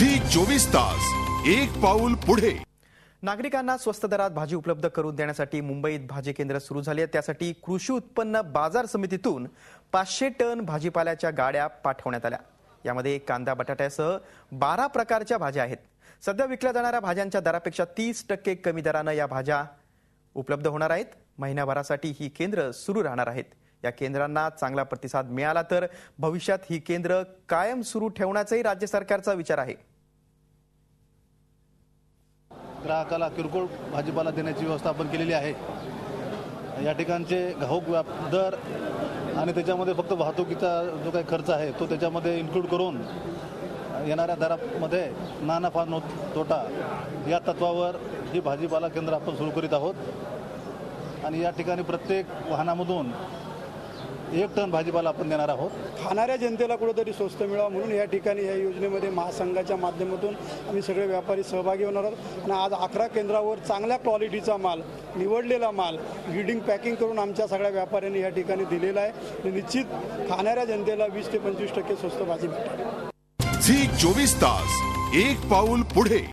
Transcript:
Zee 24 तास एक पाऊल पुढे। नागरिकांना स्वस्त दरात भाजी उपलब्ध करून देण्यासाठी मुंबईत भाजी केंद्र सुरू झाली आहेत। त्यासाठी कृषी उत्पन्न बाजार समितीतून 500 टन भाजीपाल्याच्या गाड्या पाठवण्यात आल्या। यामध्ये कांदा बटाट्यासह 12 प्रकारच्या भाज्या आहेत। सध्या विकल्या जाणाऱ्या भाज्यांच्या दरापेक्षा 30% कमी दराने या भाज्या उपलब्ध होणार आहेत। महिन्याभरासाठी ही केंद्र सुरू राहणार आहेत। या केंद्रांना चांगला प्रतिसाद मिळाला तर भविष्यात ही केंद्र कायम सुरू ठेवण्याचाही राज्य सरकारचा विचार आहे। ग्राहकाला किरकोळ भाजीपाला देण्याची व्यवस्था आपण केलेली आहे। या ठिकाणचे घाऊक दर आणि त्याच्यामध्ये फक्त वाहतुकीचा जो काही खर्च आहे तो त्याच्यामध्ये इन्क्लूड करून येणाऱ्या दरामध्ये ना नफा नो तोटा या तत्वावर ही भाजीपाला केंद्र आपण सुरू करीत आहोत। आणि या ठिकाणी प्रत्येक वाहनामधून 1 टन भाजीपाला आपण देणार आहोत। खाणाऱ्या जनतेला कुठेतरी स्वस्त मिळावं म्हणून या ठिकाणी या योजनेमध्ये महासंघाच्या माध्यमातून आम्ही सगळे व्यापारी सहभागी होणार आहोत। आणि आज 11 केंद्रावर चांगल्या क्वालिटीचा माल, निवडलेला माल ग्रेडिंग पॅकिंग करून आमच्या सगळ्या व्यापाऱ्यांनी या ठिकाणी दिलेला आहे। आणि निश्चित खाणाऱ्या जनतेला 20 ते 25% स्वस्त भाजी भेटेल। झी 24 तास एक पाऊल पुढे।